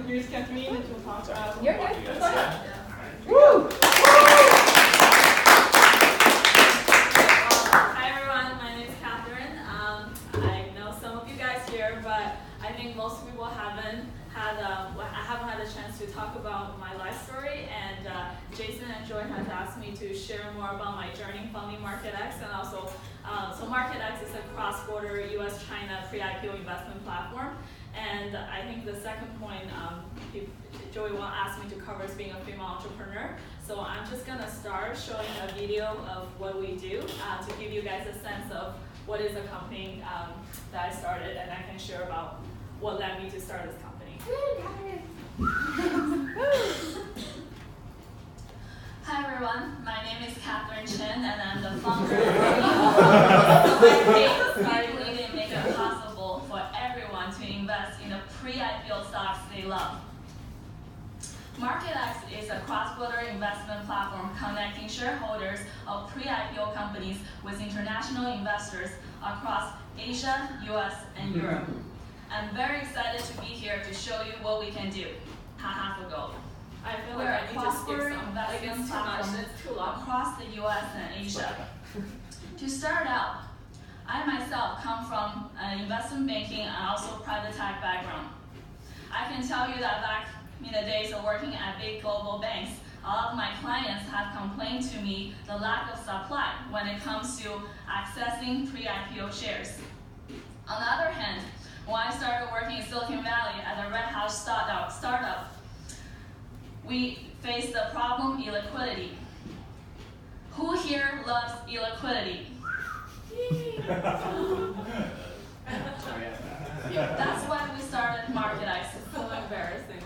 introduce Cathryn and she'll talk about. You're good. Woo! Hi everyone, my name is Cathryn. I know some of you guys here, but I think most people haven't had a chance to talk about my life story. And Jason and Joy has asked me to share more about my journey founding MarketX, and also so MarketX is a cross-border U.S.-China pre-IPO investment platform. And I think the second point Joey will ask me to cover is being a female entrepreneur. So I'm just gonna start showing a video of what we do to give you guys a sense of what is a company that I started, and I can share about what led me to start this company. Hi everyone, my name is Cathryn Chen, and I'm the founder of I believe they make it possible for everyone to invest in the pre-IPO stocks they love. MarketX is a cross-border investment platform connecting shareholders of pre-IPO companies with international investors across Asia, US, and Europe. I'm very excited to be here to show you what we can do. Half ago. I feel like I need to skip some investment platform across the US and Asia. To start out, I myself come from an investment banking and also private tech background. I can tell you that back in the days of working at big global banks, a lot of my clients have complained to me the lack of supply when it comes to accessing pre-IPO shares. On the other hand, when I started working in Silicon Valley at a red house startup, we faced the problem illiquidity. Who here loves illiquidity? That's why we started MarketX. It's so embarrassing.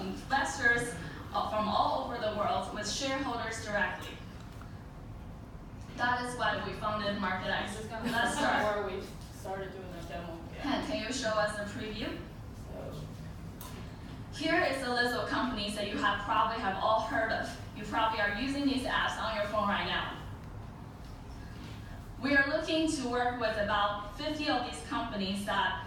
Investors from all over the world with shareholders directly. That is why we founded MarketX. Let's start. Before we started doing the demo. Can you show us a preview? Here is a list of companies that you probably have all heard of. You probably are using these apps on your phone right now. We are looking to work with about 50 of these companies that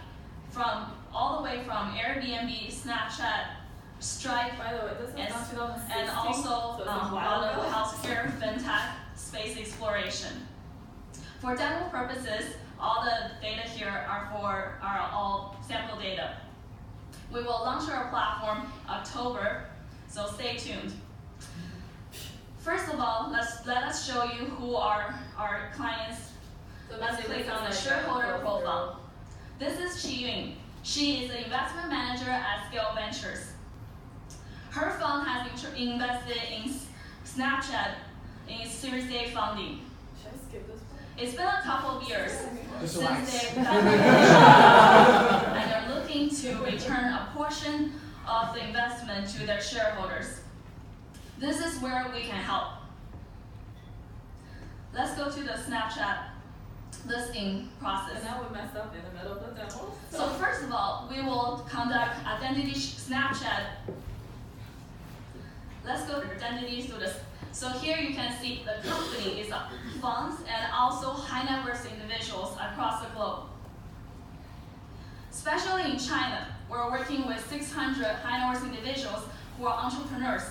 all the way from Airbnb, Snapchat, Stripe, By the way, this is not 2016, and also so it's a while ago. healthcare, fintech, space exploration. For demo purposes, all the data here are all sample data. We will launch our platform October, so stay tuned. First of all, let us show you who are our clients. So let's click on the shareholder profile. This is Qiyun. She is an investment manager at Scale Ventures. Her fund has invested in Snapchat in its Series A funding. Should I skip this one? It's been a couple of years since they've done and they're looking to return a portion of the investment to their shareholders. This is where we can help. Let's go to the Snapchat listing process. And now we messed up in the middle of the demo. So first of all, we will conduct identity Snapchat. Let's go to identity students. So here you can see the company is funds and also high net worth individuals across the globe. Especially in China, we're working with 600 high net worth individuals who are entrepreneurs.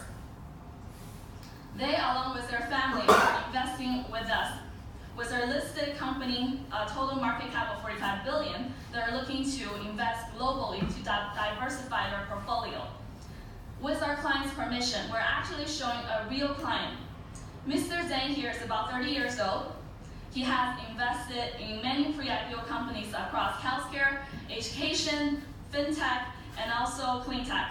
They, along with their family, are investing with us. With their listed company total market cap of $45 billion, they're looking to invest globally to diversify their portfolio. With our client's permission, we're actually showing a real client. Mr. Zhang here is about 30 years old. He has invested in many pre-IPO companies across healthcare, education, fintech, and also clean tech.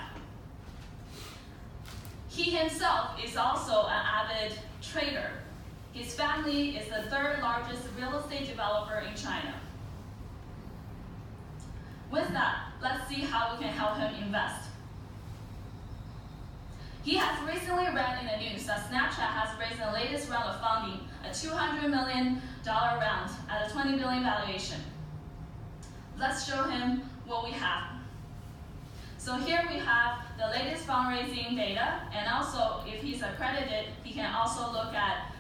He himself is also an avid trader. His family is the third largest real estate developer in China. With that, let's see how we can help him invest. He has recently read in the news that Snapchat has raised the latest round of funding, a $200 million round at a $20 billion valuation. Let's show him what we have. So here we have the latest fundraising data, and also if he's accredited, he can also look at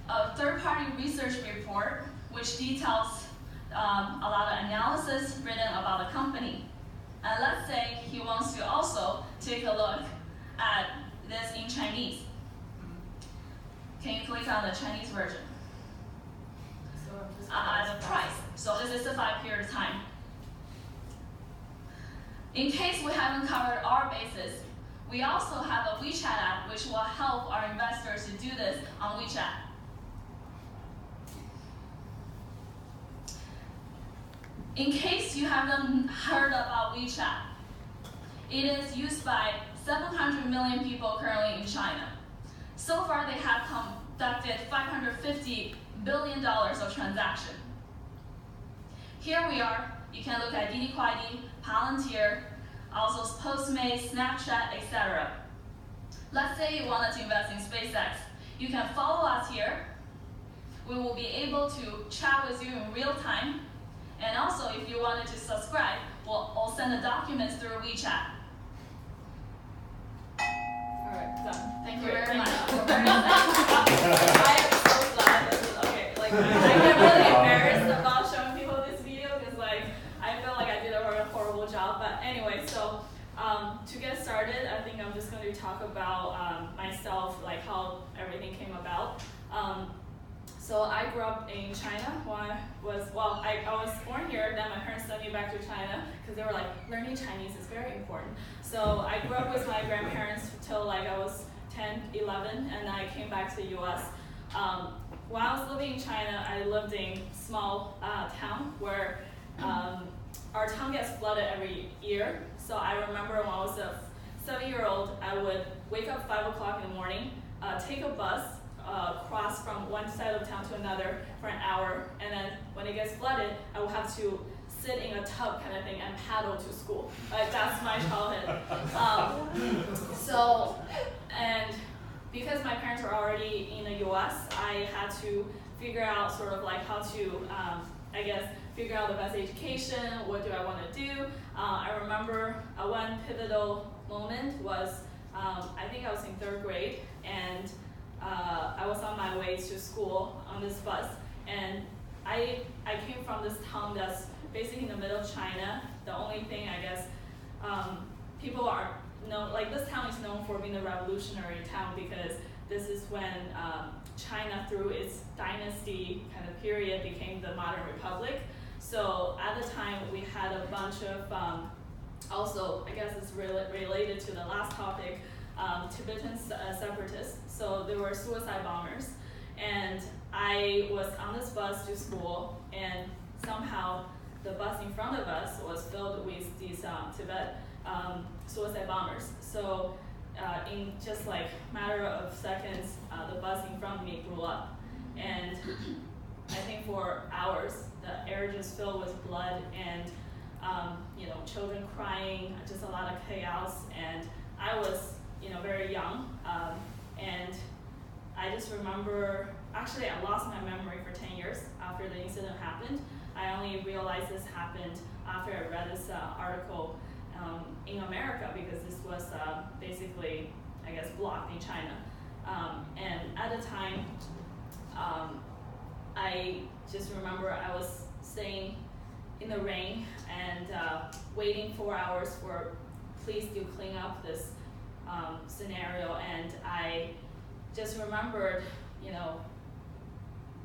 a third-party research report which details a lot of analysis written about the company. And let's say he wants to also take a look at this in Chinese. Can you click on the Chinese version? So I'm just The price. So this is the 5-period time. In case we haven't covered our bases, we also have a WeChat app which will help our investors to do this on WeChat. In case you haven't heard about WeChat, it is used by 700 million people currently in China. So far, they have conducted $550 billion of transaction. Here we are. You can look at Didi Kuaidi, Palantir, also Postmates, Snapchat, etc. Let's say you wanted to invest in SpaceX. You can follow us here. We will be able to chat with you in real time. And also, if you wanted to subscribe, we'll send the documents through WeChat. All right, done. Thank you very much. I am so glad this is okay. Like, I get really embarrassed about showing people this video because, like, I feel like I did a horrible job. But anyway, so to get started, I think I'm just going to talk about myself, like how everything came about. So I grew up in China when I was born here, then my parents sent me back to China because they were like, learning Chinese is very important. So I grew up with my grandparents till like I was 10, 11, and then I came back to the US. When I was living in China, I lived in a small town where our town gets flooded every year. So I remember when I was a 7-year-old, I would wake up 5 o'clock in the morning, take a bus, cross from one side of town to another for an hour, and then when it gets flooded, I will have to sit in a tub kind of thing and paddle to school. Like, that's my childhood. And because my parents were already in the US, I had to figure out sort of like how to, I guess, figure out the best education, what do I want to do. I remember one pivotal moment was, I think I was in 3rd grade, and I was on my way to school on this bus, and I came from this town that's basically in the middle of China. The only thing, I guess, people are known, like this town is known for being a revolutionary town because this is when China, through its dynasty kind of period, became the modern republic. So at the time, we had a bunch of, also, I guess it's related to the last topic, Tibetan separatists. So there were suicide bombers, and I was on this bus to school, and somehow the bus in front of us was filled with these Tibet suicide bombers. So in just like matter of seconds, the bus in front of me blew up, and I think for hours the air just filled with blood and children crying, just a lot of chaos, and I was very young, and I just remember, actually I lost my memory for 10 years after the incident happened. I only realized this happened after I read this article in America, because this was basically, I guess, blocked in China. And at the time, I just remember I was staying in the rain and waiting 4 hours for police to clean up this scenario, and I just remembered,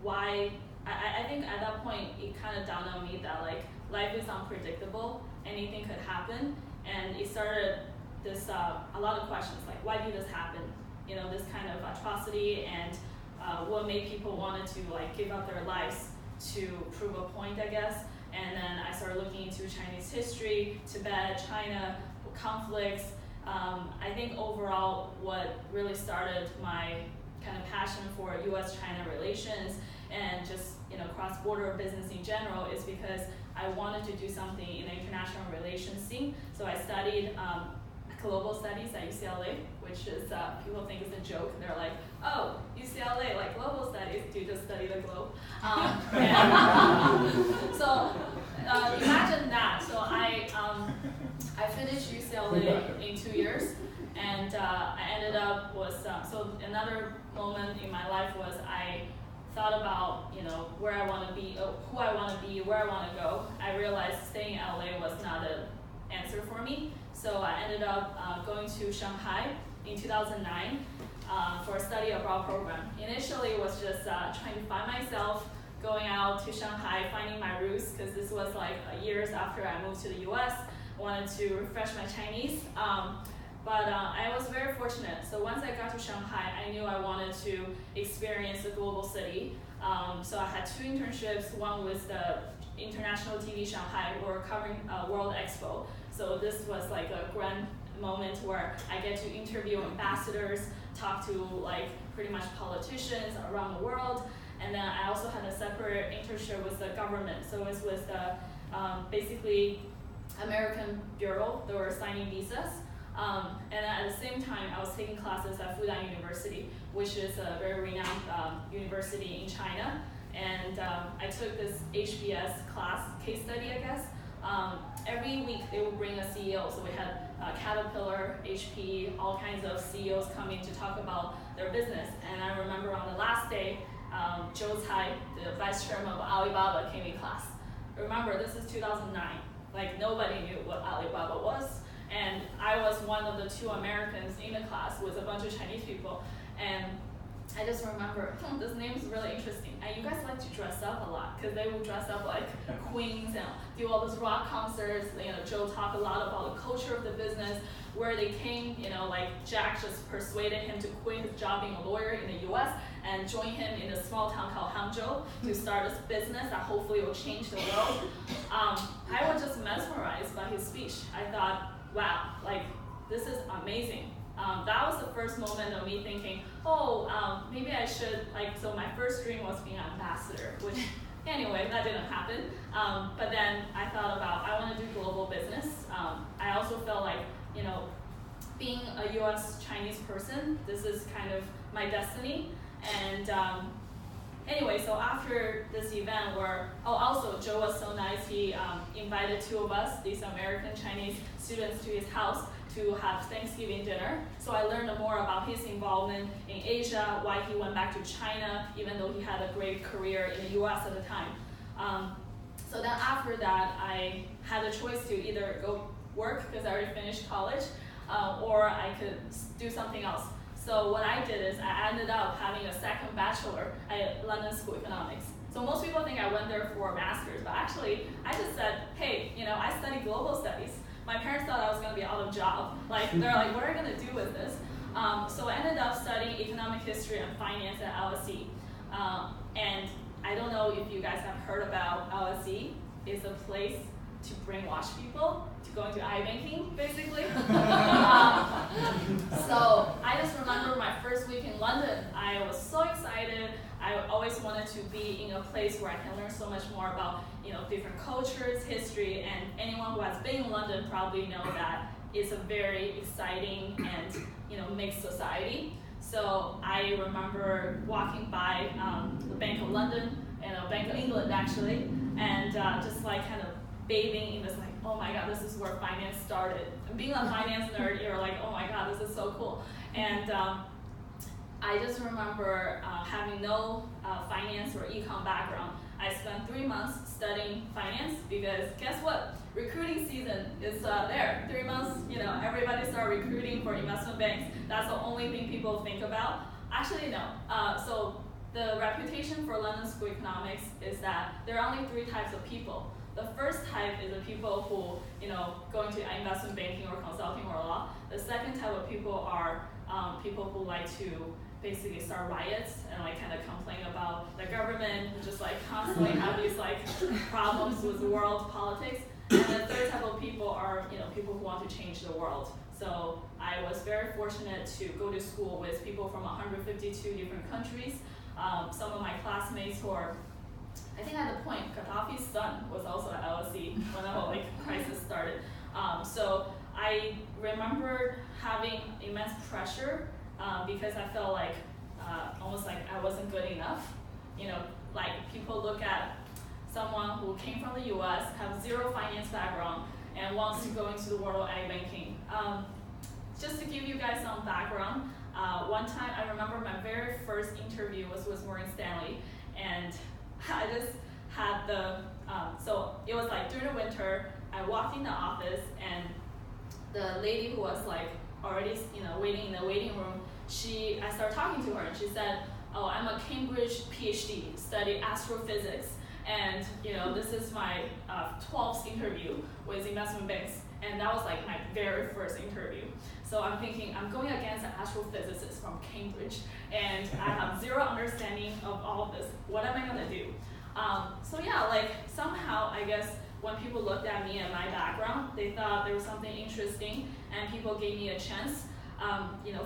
why, I think at that point it kind of dawned on me that like life is unpredictable, anything could happen, and it started this, a lot of questions, like why did this happen? This kind of atrocity, and what made people wanted to like give up their lives to prove a point, I guess. And then I started looking into Chinese history, Tibet, China, conflicts. I think overall what really started my kind of passion for US-China relations and just cross-border business in general is because I wanted to do something in the international relations scene. So I studied global studies at UCLA, which is, people think is a joke. They're like, oh, UCLA, like global studies, do you just study the globe? So imagine that. So I finished UCLA in 2 years, and I ended up so another moment in my life was I thought about where I want to be, who I want to be, where I want to go. I realized staying in LA was not a answer for me. So I ended up going to Shanghai in 2009 for a study abroad program. Initially, it was just trying to find myself, going out to Shanghai, finding my roots, because this was like years after I moved to the US. Wanted to refresh my Chinese. But I was very fortunate. So once I got to Shanghai, I knew I wanted to experience a global city. So I had 2 internships. One was the International TV Shanghai. We were covering World Expo. So this was like a grand moment where I get to interview ambassadors, talk to like pretty much politicians around the world. And then I also had a separate internship with the government. So it was with the basically American Bureau. They were signing visas. And at the same time, I was taking classes at Fudan University, which is a very renowned university in China. And I took this HBS class, case study, I guess. Every week they would bring a CEO. So we had Caterpillar, HP, all kinds of CEOs coming to talk about their business. And I remember on the last day, Zhou Cai, the vice chairman of Alibaba, came in class. Remember, this is 2009. Like nobody knew what Alibaba was. And I was one of the 2 Americans in the class with a bunch of Chinese people. And I just remember, this name is really interesting. And you guys like to dress up a lot, because they would dress up like queens and do all those rock concerts. You know, Joe talked a lot about the culture of the business, where they came, you know, like Jack just persuaded him to quit his job being a lawyer in the US and join him in a small town called Hangzhou to start this business that hopefully will change the world. I was just mesmerized by his speech. I thought, wow, like this is amazing. That was the first moment of me thinking, maybe I should, so my first dream was being an ambassador, which anyway, that didn't happen. But then I thought about, I want to do global business. I also felt like, being a US Chinese person, this is kind of my destiny. And anyway, so after this event where, also Joe was so nice, he invited 2 of us, these American Chinese students, to his house to have Thanksgiving dinner. So I learned more about his involvement in Asia, why he went back to China, even though he had a great career in the US at the time. So then after that, I had a choice to either go work, because I already finished college, or I could do something else. So what I did is I ended up having a second bachelor at London School of Economics. So most people think I went there for a master's, but actually I just said, hey, I study global studies. My parents thought I was going to be out of job. They're like, what are you going to do with this? So I ended up studying economic history and finance at LSE. And I don't know if you guys have heard about LSE. It's a place to brainwash people to go into iBanking, basically. So I just remember my first week in London. I was so excited. I always wanted to be in a place where I can learn so much more about different cultures, history, and anyone who has been in London probably know that it's a very exciting and mixed society. So I remember walking by the Bank of London and Bank of England actually, and just kind of bathing in this oh my god, this is where finance started. And being a finance nerd, you're like, oh my god, this is so cool. And I just remember having no finance or econ background. I spent 3 months studying finance because guess what? Recruiting season is there. 3 months, everybody started recruiting for investment banks. That's the only thing people think about. Actually, no. So the reputation for London School of Economics is that there are only 3 types of people. The first type is the people who, go into investment banking or consulting or law. The second type of people are people who like to basically start riots and kind of complain about the government, just constantly have these problems with world politics. And the third type of people are people who want to change the world. So I was very fortunate to go to school with people from 152 different countries. Some of my classmates who are, I think at the point, Gaddafi's son was also at LSE when the whole crisis started. So I remember having immense pressure because I felt almost like I wasn't good enough. People look at someone who came from the US, have 0 finance background, and wants to go into the world of iBanking. Just to give you guys some background, one time I remember my very first interview was with Morgan Stanley, and I just had so it was during the winter. I walked in the office, and the lady who was like already, waiting in the waiting room, I started talking to her, and she said, "Oh, I'm a Cambridge PhD, study astrophysics, and this is my 12th interview with investment banks." And that was like my very first interview. So I'm thinking, I'm going against an astrophysicist from Cambridge, and I have zero understanding of all of this. What am I gonna do? So yeah, like somehow, I guess, when people looked at me and my background, they thought there was something interesting, and people gave me a chance.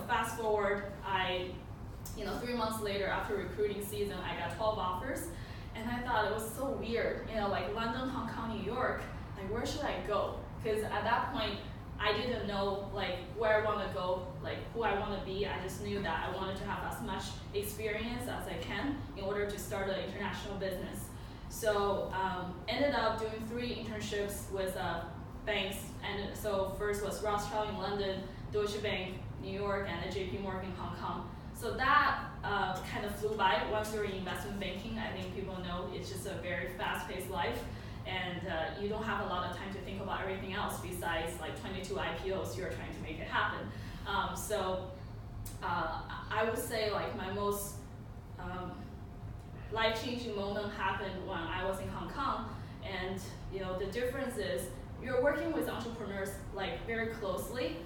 Fast forward, 3 months later, after recruiting season, I got 12 offers, and I thought it was so weird, like London, Hong Kong, New York, like where should I go? Because at that point, I didn't know like where I want to go, like who I want to be. I just knew that I wanted to have as much experience as I can in order to start an international business. So ended up doing 3 internships with banks, and so first was Rothschild in London, Deutsche Bank, New York, and the JP Morgan, Hong Kong. So that kind of flew by. Once you're in investment banking, I think people know it's just a very fast-paced life, and you don't have a lot of time to think about everything else besides like 22 IPOs you're trying to make it happen. So I would say like my most life-changing moment happened when I was in Hong Kong, and the difference is you're working with entrepreneurs like very closely.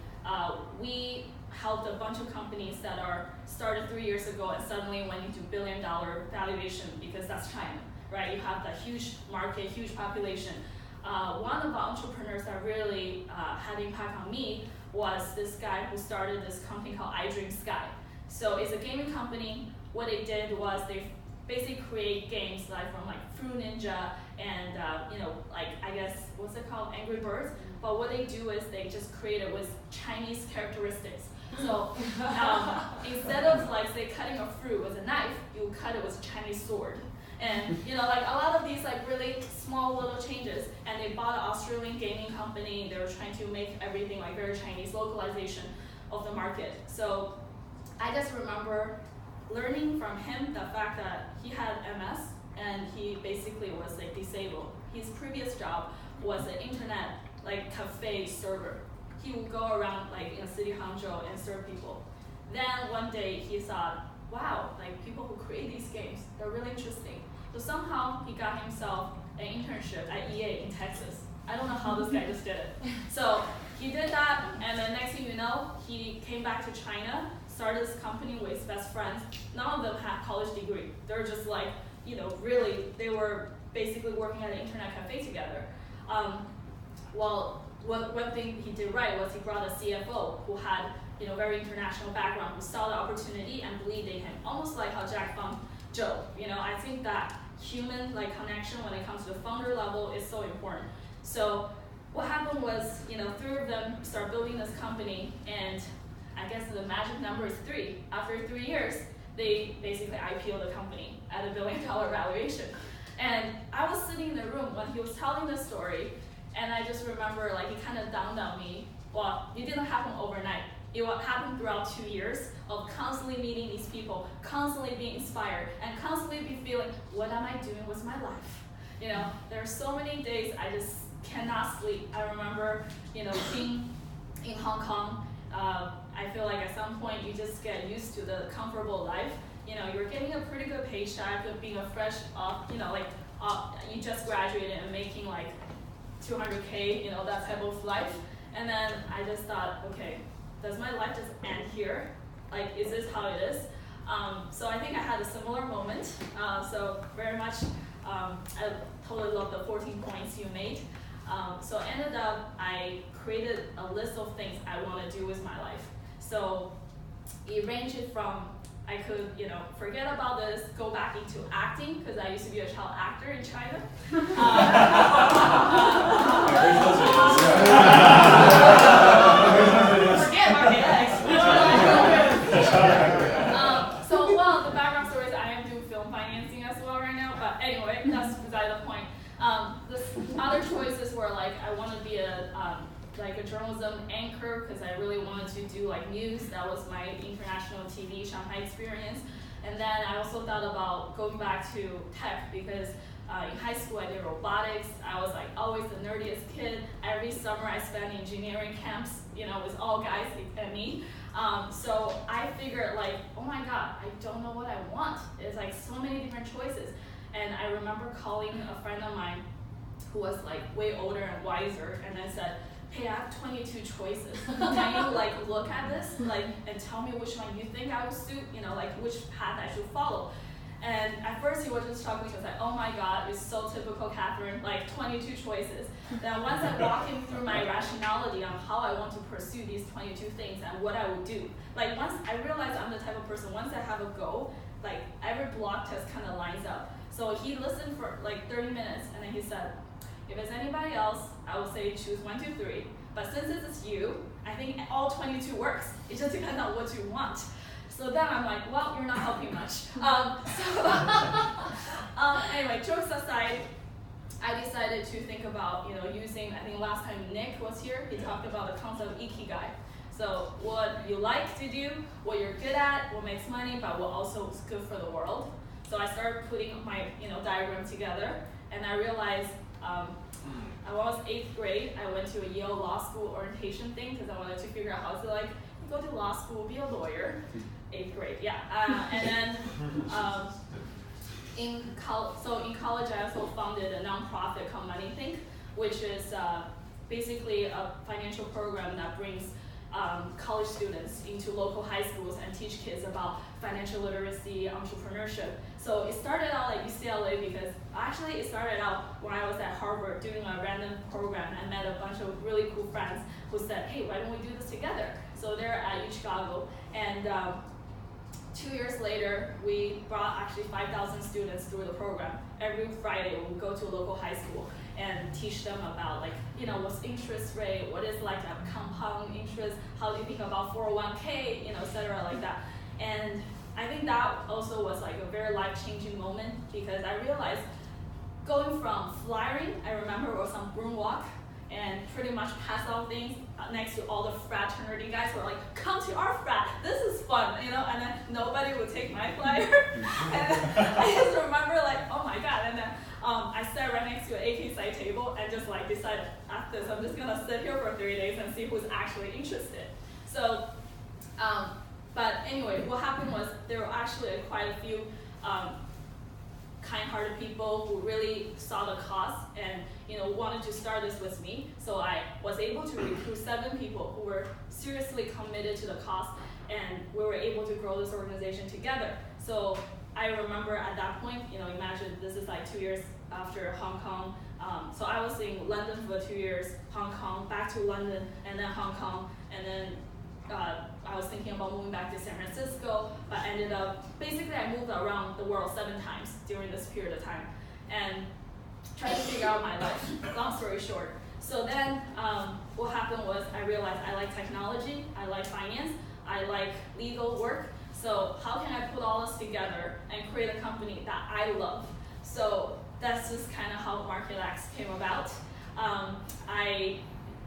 We helped a bunch of companies that are started 3 years ago and suddenly went into $1 billion valuation, because that's China, right? You have that huge market, huge population. One of the entrepreneurs that really had impact on me was this guy who started this company called iDreamSky. So it's a gaming company. What they did was they basically create games like from like Fruit Ninja and like I guess what's it called, Angry Birds. But what they do is they just create it with Chinese characteristics. So instead of like say cutting a fruit with a knife, you cut it with a Chinese sword. And like a lot of these like really small little changes. And they bought an Australian gaming company. They were trying to make everything like very Chinese localization of the market. So I just remember learning from him the fact that he had MS and he basically was like disabled. His previous job was an internet like cafe server. He would go around like in city Hangzhou and serve people. Then one day he thought, wow, like people who create these games, they're really interesting. So somehow he got himself an internship at EA in Texas. I don't know how this guy just did it. So he did that, and then next thing you know, he came back to China, started this company with his best friends. None of them had college degree. They're just like, really, they were basically working at an internet cafe together. One thing he did right was he brought a CFO who had very international background, who saw the opportunity and believed in him, almost like how Jack found Joe. I think that human connection when it comes to the founder level is so important. So what happened was, 3 of them start building this company, and I guess the magic number is 3. After 3 years, they basically IPO the company at $1 billion valuation. And I was sitting in the room when he was telling the story, and I just remember it kind of dawned on me, well, it didn't happen overnight. It happened throughout 2 years of constantly meeting these people, constantly being inspired, and constantly be feeling, what am I doing with my life? There are so many days I just cannot sleep. I remember, being in Hong Kong, I feel like at some point you just get used to the comfortable life. You're getting a pretty good paycheck of being a fresh off, you just graduated and making like 200K, that type of life. And then I just thought, okay, does my life just end here? Like, is this how it is? So I think I had a similar moment. So very much, I totally love the 14 points you made. So ended up, I created a list of things I want to do with my life. So it ranged from, I could, forget about this, go back into acting, because I used to be a child actor in China. Forget market X. So, the background story is I am doing film financing as well right now, but anyway, that's beside the point. The other choices were I want to be a journalism anchor, because I really wanted to do news. That was my international TV Shanghai experience. And then I also thought about going back to tech, because In high school, I did robotics. I was like always the nerdiest kid. Every summer I spent in engineering camps, with all guys and me. So I figured like, oh my God, I don't know what I want. It's like so many different choices. And I remember calling a friend of mine who was like way older and wiser, and I said, hey, I have 22 choices. Can you like look at this and tell me which one you think I would suit, which path I should follow? And at first he was just talking, he was like, oh my God, it's so typical Cathryn, like 22 choices. Then once I walk him through my rationality on how I want to pursue these 22 things and what I would do. Like once I realized I'm the type of person, once I have a goal, like every block test kind of lines up. So he listened for like 30 minutes and then he said, if it's anybody else, I would say choose 1, 2, 3. But since it's you, I think all 22 works. It just depends on what you want. So then I'm like, well, you're not helping much. Anyway, jokes aside, I decided to think about, using, I think last time Nick was here, he talked about the concept of ikigai. So what you like to do, what you're good at, what makes money, but what also is good for the world. So I started putting my, diagram together, and I realized when I was 8th grade, I went to a Yale Law School orientation thing because I wanted to figure out how to go to law school, be a lawyer. 8th grade, yeah. And then in college, I also founded a nonprofit called Money Think, which is basically a financial program that brings college students into local high schools and teach kids about financial literacy, entrepreneurship. So it started out at UCLA because actually it started out when I was at Harvard doing a random program and met a bunch of really cool friends who said, hey, why don't we do this together? So they're at Chicago, and 2 years later, we brought actually 5,000 students through the program. Every Friday, we would go to a local high school and teach them about what's interest rate, what is like a compound interest, how do you think about 401k, et cetera, like that. And I think that also was like a very life-changing moment because I realized going from flyering, I remember it was on broom walk, and pretty much pass out things next to all the fraternity guys who were like, come to our frat, this is fun, and then nobody would take my flyer. And I just remember like, oh my God, and then I sat right next to an AK side table and just like decided, after this, I'm just gonna sit here for 3 days and see who's actually interested. So, but anyway, what happened was there were actually quite a few kind-hearted people who really saw the cost and wanted to start this with me. So I was able to recruit 7 people who were seriously committed to the cause, and we were able to grow this organization together. So I remember at that point, imagine this is like 2 years after Hong Kong. So I was in London for 2 years, Hong Kong, back to London, and then Hong Kong, and then I was thinking about moving back to San Francisco, but ended up, basically I moved around the world 7 times during this period of time and tried to figure out my life, long story short. So then what happened was I realized I like technology, I like finance, I like legal work, so how can I put all this together and create a company that I love? So that's just kind of how MarketX came about. I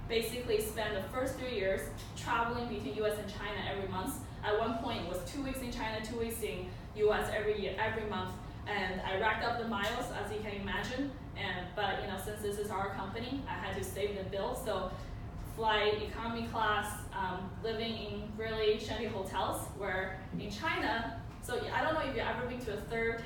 basically spent the first 3 years traveling between US and China every month. At one point, it was 2 weeks in China, 2 weeks in US every month. And I racked up the miles, as you can imagine. But since this is our company, I had to save the bill. So fly economy class, living in really shabby hotels, where in China, so I don't know if you've ever been to a third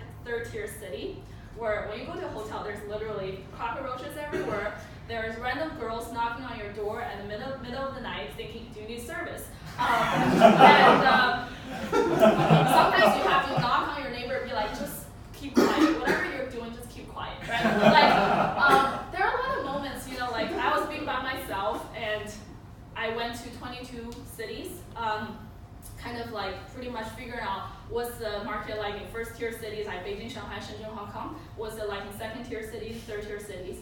tier city, where when you go to a hotel, there's literally cockroaches everywhere. There's random girls knocking on your door at the middle of the night thinking, do you need service? Sometimes you have to knock on your neighbor and be like, just keep quiet. Whatever you're doing, just keep quiet, right? There are a lot of moments, like I was being by myself and I went to 22 cities, kind of like pretty much figuring out what's the market like in first tier cities like Beijing, Shanghai, Shenzhen, Hong Kong, what's it like in second tier cities, third tier cities.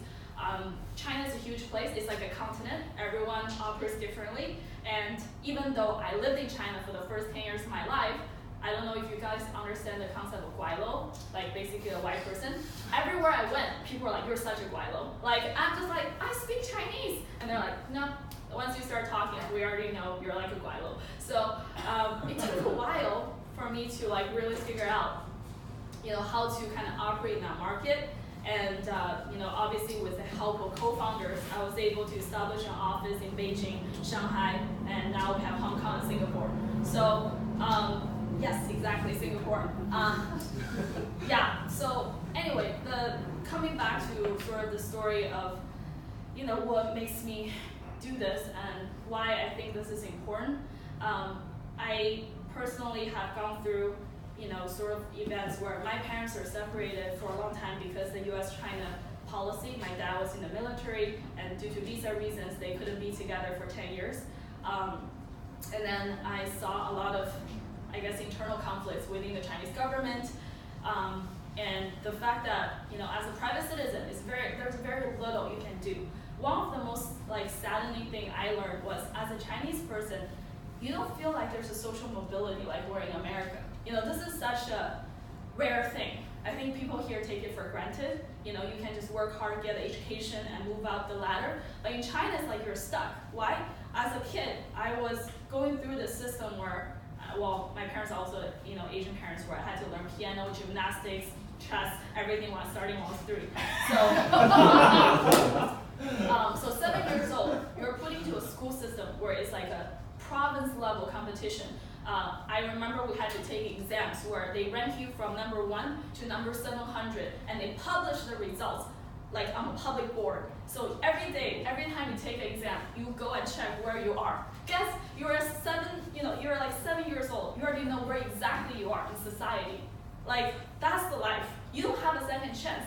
China is a huge place, it's like a continent, everyone operates differently, and even though I lived in China for the first 10 years of my life, I don't know if you guys understand the concept of guailo, like basically a white person. Everywhere I went, people were like, you're such a guailo. Like, I'm just like, I speak Chinese. And they're like, no, once you start talking, we already know you're like a guailo. So it took a while for me to like really figure out, how to kind of operate in that market. And obviously with the help of co-founders, I was able to establish an office in Beijing, Shanghai, and now we have Hong Kong and Singapore. So yes, exactly, Singapore. Yeah, so anyway, coming back to sort of the story of what makes me do this and why I think this is important. I personally have gone through sort of events where my parents are separated for a long time because the US-China policy. My dad was in the military, and due to visa reasons, they couldn't be together for 10 years. And then I saw a lot of, I guess, internal conflicts within the Chinese government. And the fact that, as a private citizen, there's very little you can do. One of the most saddening thing I learned was, as a Chinese person, you don't feel like there's a social mobility like we're in America. This is such a rare thing. I think people here take it for granted. You can just work hard, get an education, and move up the ladder. But in China, it's like you're stuck. Why? As a kid, I was going through this system where, my parents are also, Asian parents, where I had to learn piano, gymnastics, chess, everything while starting when I was 3. So 7 years old, you're put into a school system where it's like a province level competition. I remember we had to take exams where they rank you from number 1 to number 700, and they publish the results on a public board. So every day, every time you take an exam, you go and check where you are. Guess you're 7 years old. You already know where exactly you are in society. That's the life. You don't have a second chance.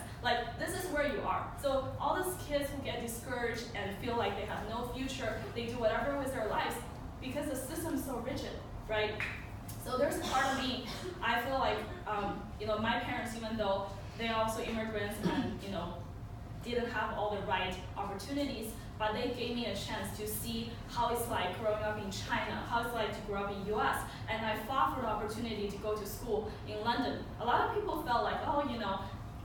This is where you are. So all these kids who get discouraged and feel like they have no future, they do whatever with their lives because the system is so rigid, right? So there's a part of me, I feel like, my parents, even though they're also immigrants and, didn't have all the right opportunities, but they gave me a chance to see how it's like growing up in China, how it's like to grow up in US. And I fought for the opportunity to go to school in London. A lot of people felt like,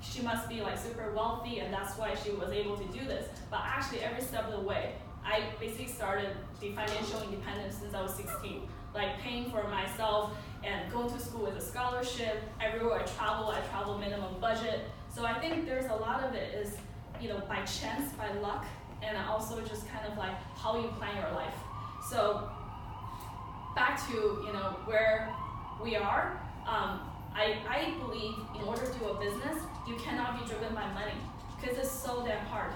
she must be super wealthy and that's why she was able to do this. But actually every step of the way, I basically started the financial independence since I was 16. Paying for myself and going to school with a scholarship. Everywhere I travel minimum budget. So I think there's a lot of it is, by chance, by luck, and also just kind of how you plan your life. So back to where we are. I believe in order to do a business, you cannot be driven by money because it's so damn hard.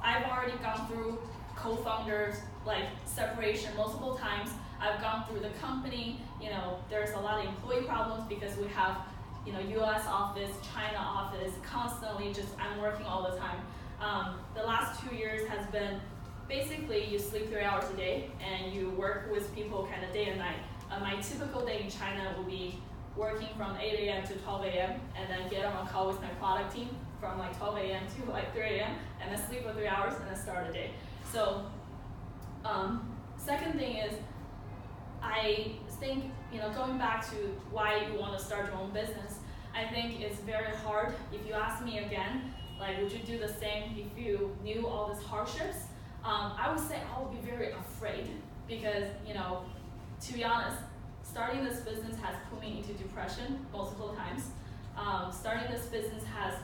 I've already gone through co-founders separation multiple times. I've gone through the company. There's a lot of employee problems because we have US office, China office, constantly I'm working all the time. The last 2 years has been basically you sleep 3 hours a day and you work with people kind of day and night. My typical day in China will be working from 8 a.m. to 12 a.m. and then get on a call with my product team from 12 a.m. to 3 a.m. and then sleep for 3 hours and then start a day. So second thing is, I think, going back to why you want to start your own business, I think it's very hard. If you ask me again, would you do the same if you knew all these hardships? I would say I would be very afraid because, to be honest, starting this business has put me into depression multiple times. Starting this business has,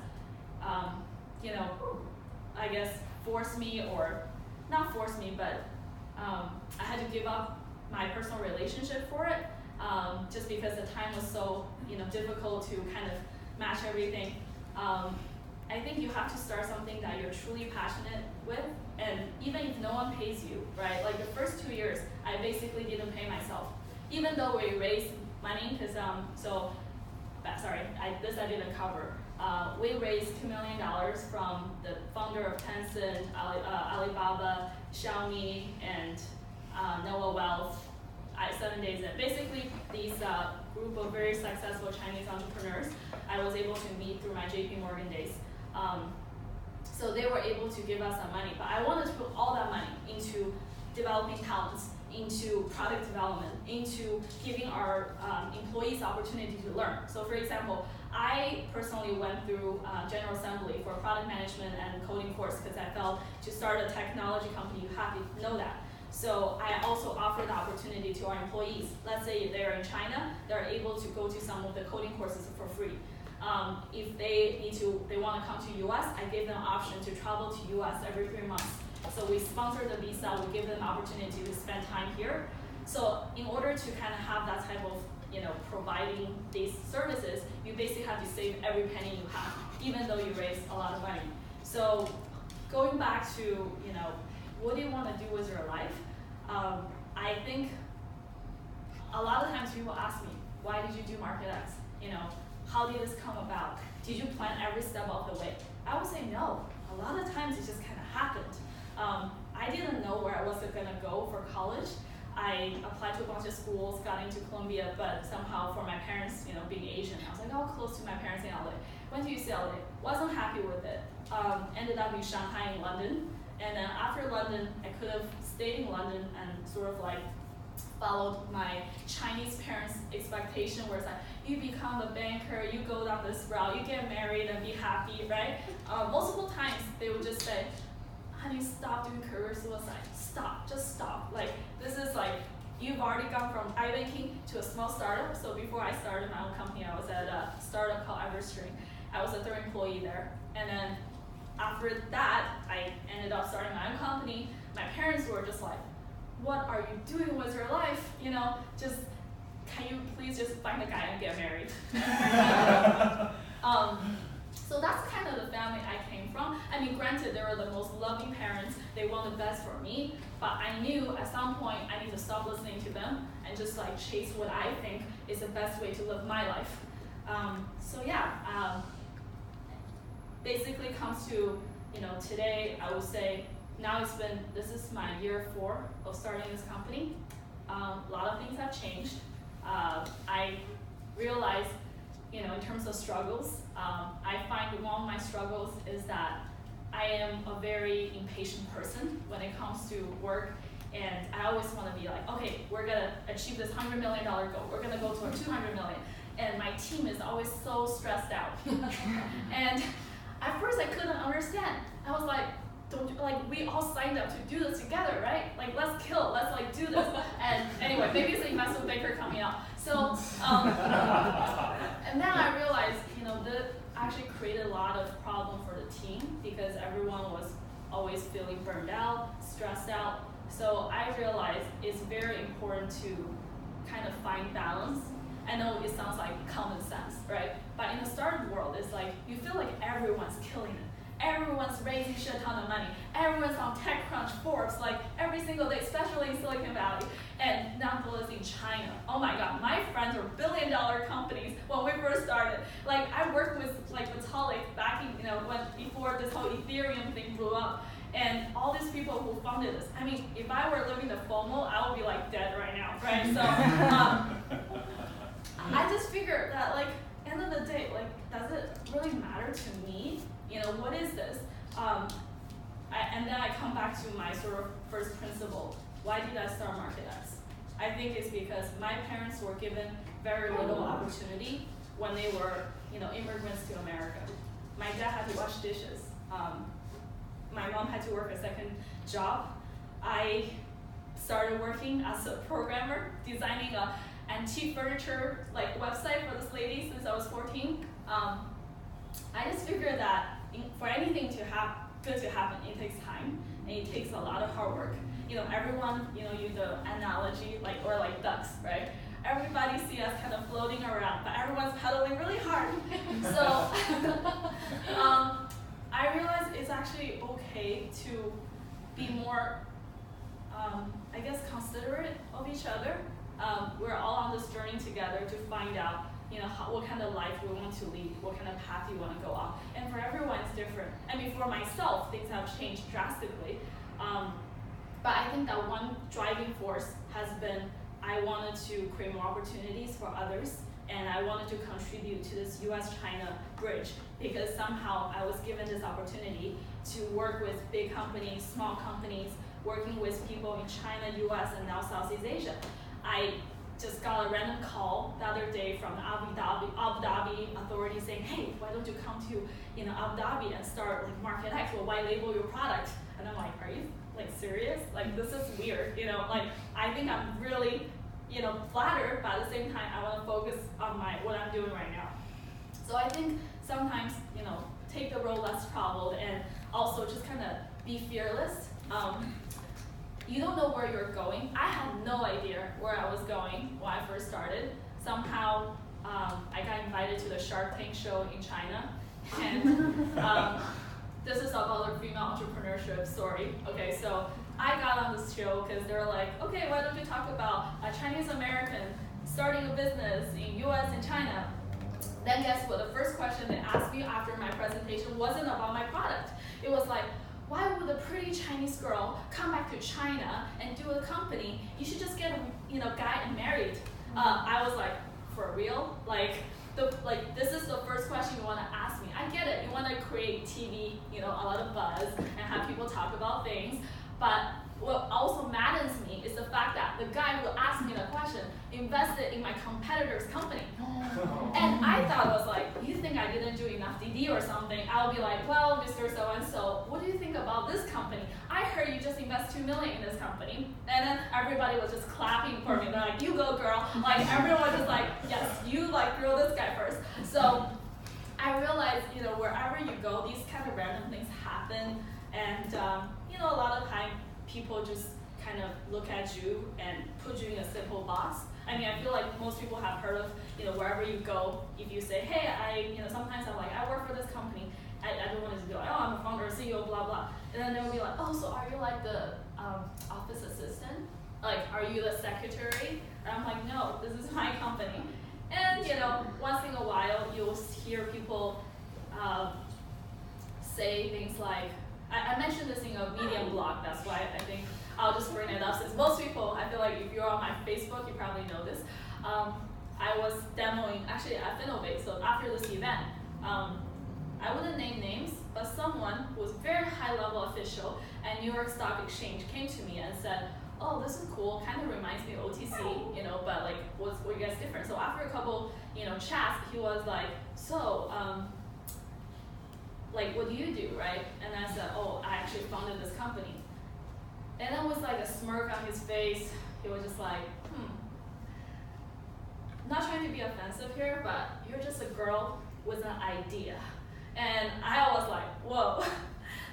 I guess, forced me, or not forced me, but I had to give up my personal relationship for it, just because the time was so difficult to kind of match everything. I think you have to start something that you're truly passionate with, and even if no one pays you, right? The first 2 years, I basically didn't pay myself, even though we raised money. Because this I didn't cover. We raised $2 million from the founder of Tencent, Alibaba, Xiaomi, and Noah Wealth. 7 days in. Basically, these group of very successful Chinese entrepreneurs, I was able to meet through my JP Morgan days. So they were able to give us some money, but I wanted to put all that money into developing talents, into product development, into giving our employees opportunity to learn. So for example, I personally went through General Assembly for product management and coding course because I felt to start a technology company, you have to know that. So I also offer the opportunity to our employees. Let's say they're in China, they're able to go to some of the coding courses for free. If they want to come to US, I give them an option to travel to US every 3 months. So we sponsor the visa, we give them an opportunity to spend time here. So in order to kind of have that type of, providing these services, you basically have to save every penny you have, even though you raise a lot of money. So going back to, what do you want to do with your life? I think a lot of times people ask me, why did you do Market X? How did this come about? Did you plan every step of the way? I would say no. A lot of times it just kind of happened. I didn't know where I was going to go for college. I applied to a bunch of schools, got into Columbia, but somehow for my parents, being Asian, I was like, oh, close to my parents in LA. Went to UCLA, wasn't happy with it. Ended up in Shanghai and London. And then after London, I could have stayed in London and sort of like followed my Chinese parents' expectation, where it's like, you become a banker, you go down this route, you get married and be happy, right? Multiple times they would just say, honey, stop doing career suicide. Stop, just stop. Like, this is like, you've already gone from iBanking to a small startup. So before I started my own company, I was at a startup called Everstring. I was a 3rd employee there. And then after that, I ended up starting my own company. My parents were just like, what are you doing with your life? Just, can you please just find a guy and get married? So that's kind of the family I came from. I mean, granted, they were the most loving parents. They want the best for me. But I knew at some point I need to stop listening to them and just like chase what I think is the best way to live my life. Basically comes to, today I would say, now this is my year 4 of starting this company. A lot of things have changed. I realized, in terms of struggles, I find one of my struggles is that I am a very impatient person when it comes to work, and I always want to be like, okay, we're gonna achieve this $100 million goal. We're gonna go to a $200 million, and my team is always so stressed out. And at first I couldn't understand. I was like, we all signed up to do this together, right? Like, let's do this. And anyway, maybe it's the investment banker coming out. So, and then I realized, that actually created a lot of problem for the team because everyone was always feeling burned out, stressed out. So I realized it's very important to kind of find balance. I know it sounds like common sense, right? But in the startup world, it's like, you feel like everyone's killing it. Everyone's raising shit ton of money. Everyone's on TechCrunch, Forbes, like every single day, especially in Silicon Valley, and nonetheless in China. Oh my God, my friends were billion-dollar companies when we first started. Like, I worked with Vitalik back in, before this whole Ethereum thing blew up, and all these people who funded this. I mean, if I were living the FOMO, I would be like dead right now, right? So I just figured that, end of the day, does it really matter to me? What is this? And then I come back to my sort of first principle. Why did I start Market X? I think it's because my parents were given very little opportunity when they were, immigrants to America. My dad had to wash dishes. My mom had to work a second job. I started working as a programmer, designing a antique furniture website for this lady since I was 14. I just figured that for anything good to happen, it takes time and it takes a lot of hard work. Everyone, use the analogy or ducks, right? Everybody see us kind of floating around, but everyone's pedaling really hard. So I realized it's actually okay to be more, considerate of each other. We're all on this journey together to find out what kind of life we want to lead, what kind of path you want to go on. And for everyone, it's different. I mean, for myself, things have changed drastically. But I think that one driving force has been, I wanted to create more opportunities for others, and I wanted to contribute to this US-China bridge because somehow I was given this opportunity to work with big companies, small companies, working with people in China, US, and now Southeast Asia. I just got a random call the other day from the Abu Dhabi authority saying, hey, why don't you come to Abu Dhabi and start Market X, or white label your product? And I'm like, are you serious? This is weird, I think I'm really, flattered, but at the same time, I want to focus on what I'm doing right now. So I think sometimes, take the road less traveled and also just kind of be fearless. You don't know where you're going. I had no idea where I was going when I first started. Somehow, I got invited to the Shark Tank show in China, and this is about the female entrepreneurship story. Okay, so I got on this show because they were like, okay, why don't you talk about a Chinese American starting a business in US and China? Then guess what? The first question they asked me after my presentation wasn't about my product. It was like, why would a pretty Chinese girl come back to China and do a company? You should just get a guy and married. I was like, for real? This is the first question you want to ask me. I get it. You want to create TV, a lot of buzz and have people talk about things. But what also maddens me is the fact that the guy who asked me the question invested in my competitor's company. And I thought it was like, you think I didn't do enough DD or something? I'll be like, well, Mr. So-and-so, what do you think about this company? I heard you just invest $2 million in this company. And then everybody was just clapping for me. They're like, you go, girl. Everyone was like, yes, you grill this guy first. So I realized, wherever you go, these kind of random things happen. And, a lot of time, people just kind of look at you and put you in a simple box. I mean, I feel like most people have heard of, wherever you go, if you say, hey, sometimes I'm like, I work for this company. Everyone is be like, oh, I'm a founder, CEO, blah, blah. And then they'll be like, oh, so are you like the office assistant? Are you the secretary? And I'm like, no, this is my company. And, once in a while, you'll hear people say things like, I mentioned this in a Medium blog, that's why I think I'll just bring it up, since most people, I feel like if you're on my Facebook, you probably know this. I was demoing, actually at Finovate, so after this event, I wouldn't name names, but someone who was a very high-level official at New York Stock Exchange came to me and said, oh, this is cool, kind of reminds me of OTC, but what you guys different? So after a couple, chats, he was like, so, what do you do, right? And I said, oh, I actually founded this company. And then was a smirk on his face. He was just like, not trying to be offensive here, but you're just a girl with an idea. And I was like, whoa,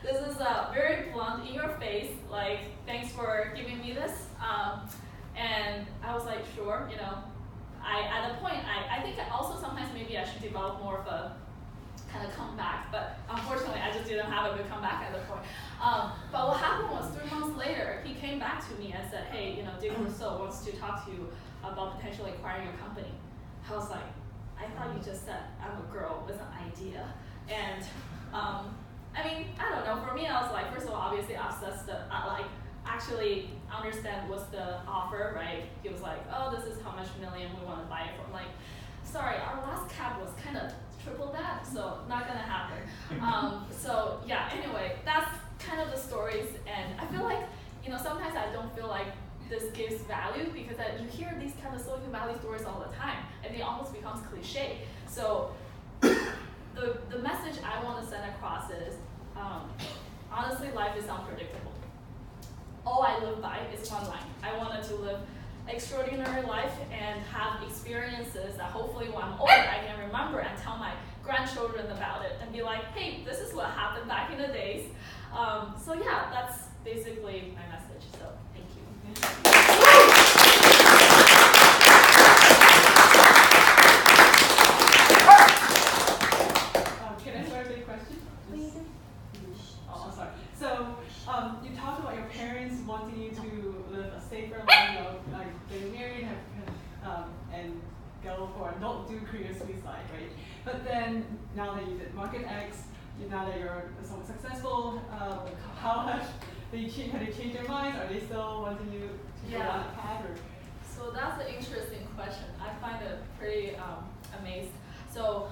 this is very blunt in your face. Thanks for giving me this. And I was like, sure, at a point, I think also sometimes maybe I should develop more of a kind of comeback, but unfortunately I just didn't have a good comeback at the point. But what happened was 3 months later, he came back to me and said, hey, Dick Rousseau wants to talk to you about potentially acquiring your company. I was like, I thought you just said I'm a girl with an idea. And I mean, I don't know, for me I was like, first of all, obviously obsessed to actually understand what's the offer, right? He was like, oh, this is how much million we want to buy it for. I'm like, sorry, our last cap was kind of triple that, so not gonna happen. So yeah, anyway, that's kind of the stories, and I feel like, sometimes I don't feel like this gives value because you hear these kind of Silicon Valley stories all the time, and it almost becomes cliche. So the message I want to send across is, honestly, life is unpredictable. All I live by is one line. I wanted to live extraordinary life and have experiences that hopefully when I'm older I can remember and tell my grandchildren about it and be like, hey, this is what happened back in the days. So yeah, that's basically my message. So thank you. Can I start with a question? Oh, sorry. So you talked about your parents wanting you to live a safer life, getting married, and go for don't do career suicide, right? But then now that you did Market X, now that you're so successful, how have they changed their minds? Are they still wanting you to go on that path? Or? So that's an interesting question. I find it pretty amazed. So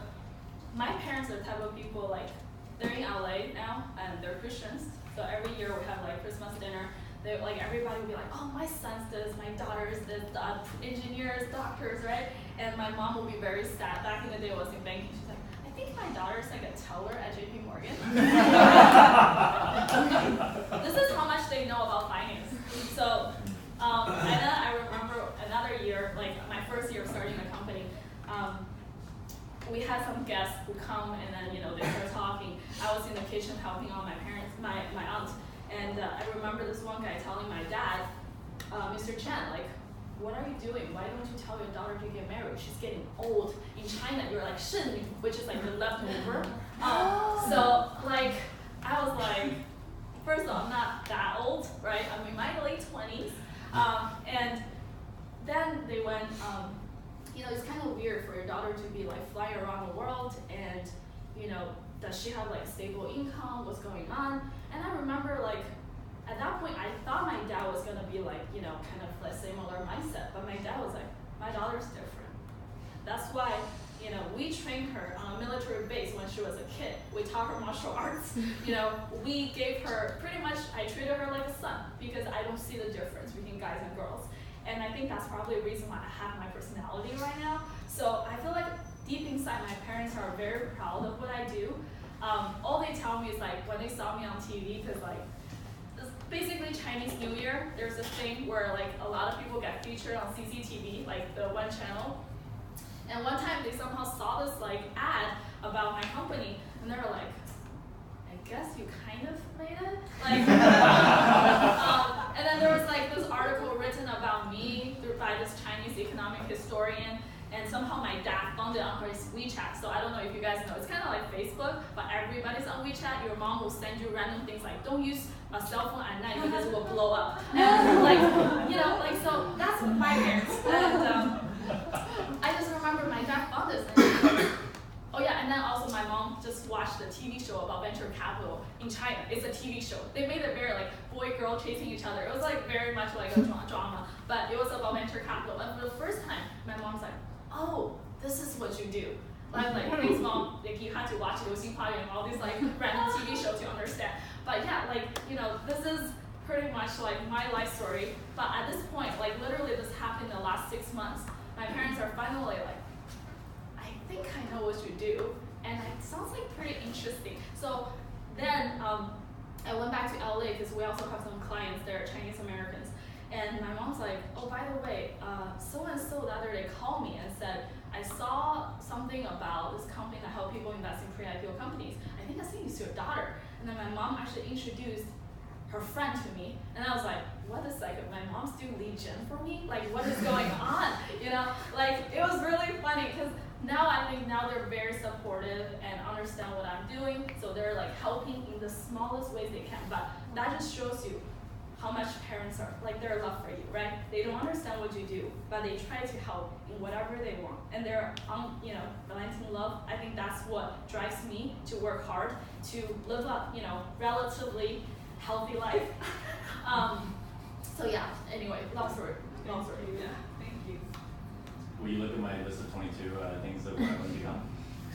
my parents are the type of people they're in LA now and they're Christians. So every year we have Christmas dinner. They everybody will be like, oh, my son's this, my daughter's this, engineers, doctors, right? And my mom will be very sad. Back in the day, I was in banking. She's like, I think my daughter's a teller at JP Morgan. This is how much they know about finance. So, and then I remember another year, my first year of starting a company. we had some guests who come and then, they start talking. I was in the kitchen helping out my aunt. And I remember this one guy telling my dad, Mr. Chen, like, what are you doing? Why don't you tell your daughter to get married? She's getting old. In China, you're like Shen, which is like the leftover. So like, I was like, first of all, I'm not that old, right? I'm in my late 20s. And then they went, it's kind of weird for your daughter to be like flying around the world and, does she have like stable income? What's going on? And I remember like, at that point, I thought my dad was gonna be like, kind of like similar mindset, but my dad was like, my daughter's different. That's why, we trained her on a military base when she was a kid. We taught her martial arts. We gave her, pretty much, I treated her like a son because I don't see the difference between guys and girls. And I think that's probably a reason why I have my personality right now. So I feel like deep inside, my parents are very proud of what I do. All they tell me is like, when they saw me on TV, because like, basically Chinese New Year, there's a thing where like a lot of people get featured on CCTV, like the one channel. And one time they somehow saw this like ad about my company, and they were like, I guess you kind of made it. Like, and then there was like this article written about me by this Chinese economic historian. And somehow my dad found it on his WeChat. So I don't know if you guys know, it's kind of like Facebook, but everybody's on WeChat. Your mom will send you random things like, don't use a cell phone at night because it will blow up. And like, so that's my parents. And I just remember my dad found this. And oh yeah, and then also my mom just watched a TV show about venture capital in China. It's a TV show. They made it very like boy-girl chasing each other. It was like very much like a drama, but it was about venture capital. And for the first time, my mom's like, oh, this is what you do. I'm like, thanks mom, like you had to watch it, and all these like random TV shows to understand. But yeah, like, this is pretty much like my life story. But at this point, like literally this happened in the last 6 months. My parents are finally like, I think I know what you do. And it sounds like pretty interesting. So then I went back to LA because we also have some clients there, Chinese Americans. And my mom's like, oh, by the way, so-and-so the other day called me and said, I saw something about this company that help people invest in pre-IPO companies. I think it's your daughter. And then my mom actually introduced her friend to me. And I was like, what is like, my mom's doing lead gen for me? Like, what is going on? Like, it was really funny because now I think they're very supportive and understand what I'm doing. So they're like helping in the smallest ways they can. But that just shows you how much parents are, like their love for you, right? They don't understand what you do, but they try to help in whatever they want. And they're, balancing love. I think that's what drives me to work hard, to live a, relatively healthy life. So yeah, anyway, long story. Yeah, thank you. Will you look at my list of 22 things that I want to become?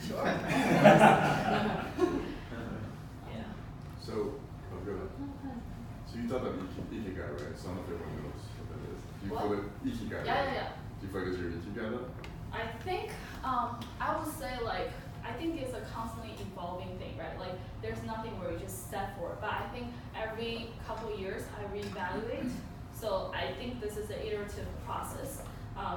Sure. Yeah. So, go ahead. So you thought of ikigai, right? So I don't know if everyone knows what that is. Do you feel it ikigai? Yeah. Do you feel like it's your ikigai though? I think, I would say like, I think it's a constantly evolving thing, right? Like there's nothing where you just set for it, but I think every couple of years I reevaluate. So I think this is an iterative process.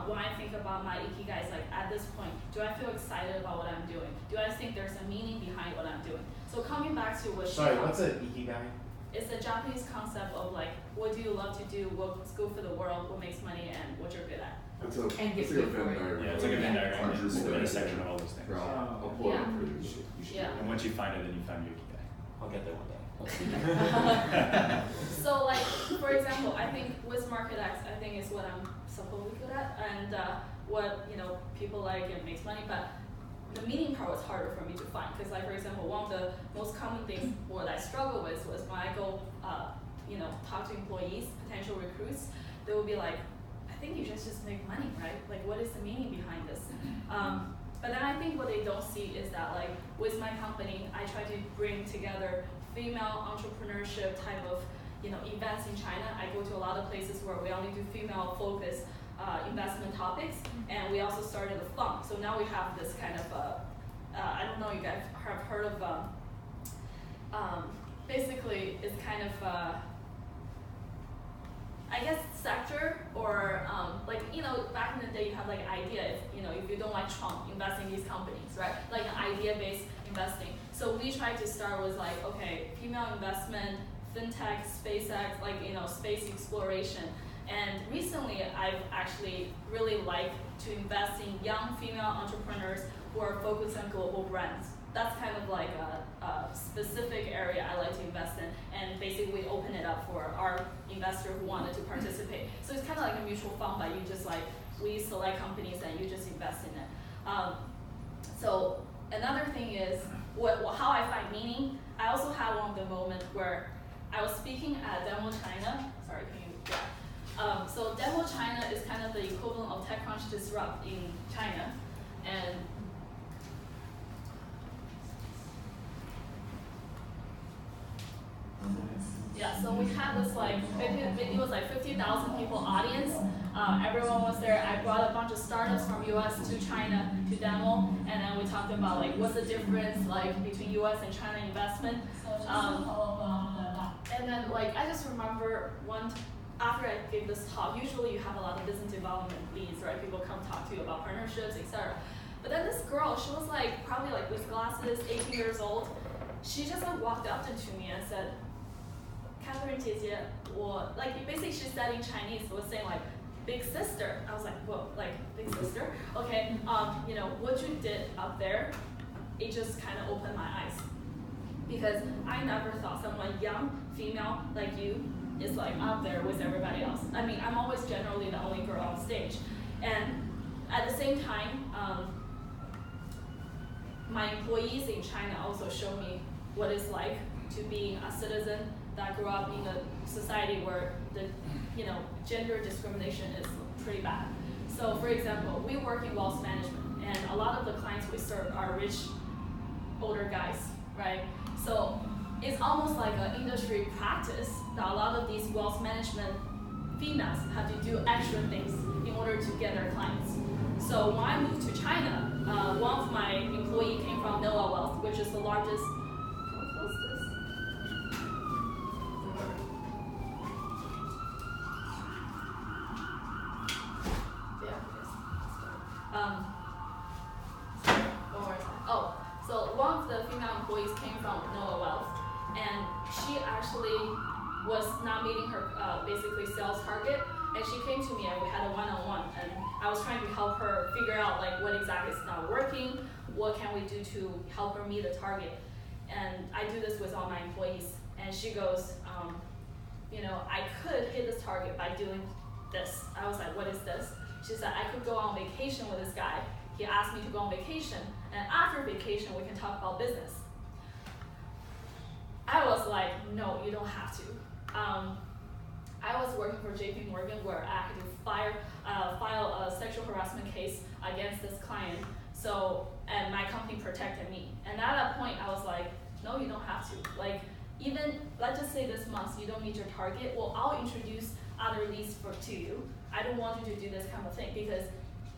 When I think about my ikigai, it's like at this point, do I feel excited about what I'm doing? Do I think there's a meaning behind what I'm doing? So coming back to what Sorry, what's an ikigai? It's a Japanese concept of like, what do you love to do, what's good for the world, what makes money, and what you're good at. It's like a Venn diagram. Yeah, it's like a Venn diagram. It's the intersection of all those things. I'll pull it up for you. Yeah. And once you find it, then you find your ikigai. I'll get there one day. So like, for example, I think with MarketX, I think is what I'm supposedly good at, and what people like and makes money, but the meaning part was harder for me to find, because like for example, one of the most common things what I struggle with was when I go talk to employees, potential recruits, they will be like, I think you just make money, right? Like what is the meaning behind this? But then I think what they don't see is that like with my company, I try to bring together female entrepreneurship type of events in China. I go to a lot of places where we only do female focused investment topics, and we also started a fund. So now we have this kind of, I don't know, you guys have heard of, basically it's kind of, I guess sector or like, back back in the day, you have like an idea, if you don't like Trump, invest in these companies, right? Like an idea-based investing. So we tried to start with like, okay, female investment, fintech, SpaceX, like, space exploration. And recently, I've actually really liked to invest in young female entrepreneurs who are focused on global brands. That's kind of like a specific area I like to invest in, and basically we open it up for our investor who wanted to participate. So it's kind of like a mutual fund, but you just like, we select companies and you just invest in it. So another thing is, how I find meaning, I also had one of the moments where I was speaking at Demo China. Sorry, can you, yeah. So Demo China is kind of the equivalent of TechCrunch Disrupt in China. And yeah, so we had this like, it was like 50,000 people audience. Everyone was there. I brought a bunch of startups from US to China to demo, and then we talked about like what's the difference like between US and China investment. And then like I just remember after I gave this talk, usually you have a lot of business development leads, right? People come talk to you about partnerships, etc. But then this girl, she was like probably like with glasses, 18 years old. She just like walked up to me and said, Cathryn 姐姐, or like basically she said in Chinese, was saying like big sister. I was like, whoa, like big sister? Okay, what you did up there, it just kind of opened my eyes. Because I never thought someone young, female like you is like up there with everybody else. I mean, I'm always generally the only girl on stage. And at the same time, my employees in China also show me what it's like to be a citizen that grew up in a society where the gender discrimination is pretty bad. So for example, we work in wealth management, and a lot of the clients we serve are rich, older guys, right? So it's almost like an industry practice that a lot of these wealth management females have to do extra things in order to get their clients. So when I moved to China, one of my employees came from Noah Wealth, which is the largest. Can we close this? So one of the female employees came from Noah Wealth, and she actually was not meeting her basically sales target, and she came to me and we had a one-on-one, and I was trying to help her figure out like what exactly is not working, what can we do to help her meet the target. And I do this with all my employees, and she goes, I could hit this target by doing this. I was like, what is this? She said, I could go on vacation with this guy. He asked me to go on vacation, and after vacation, we can talk about business. I was like, no, you don't have to. I was working for JP Morgan where I had to file a sexual harassment case against this client. So, and my company protected me. And at that point, I was like, no, you don't have to. Like, even, let's just say this month you don't meet your target, well, I'll introduce other leads to you. I don't want you to do this kind of thing because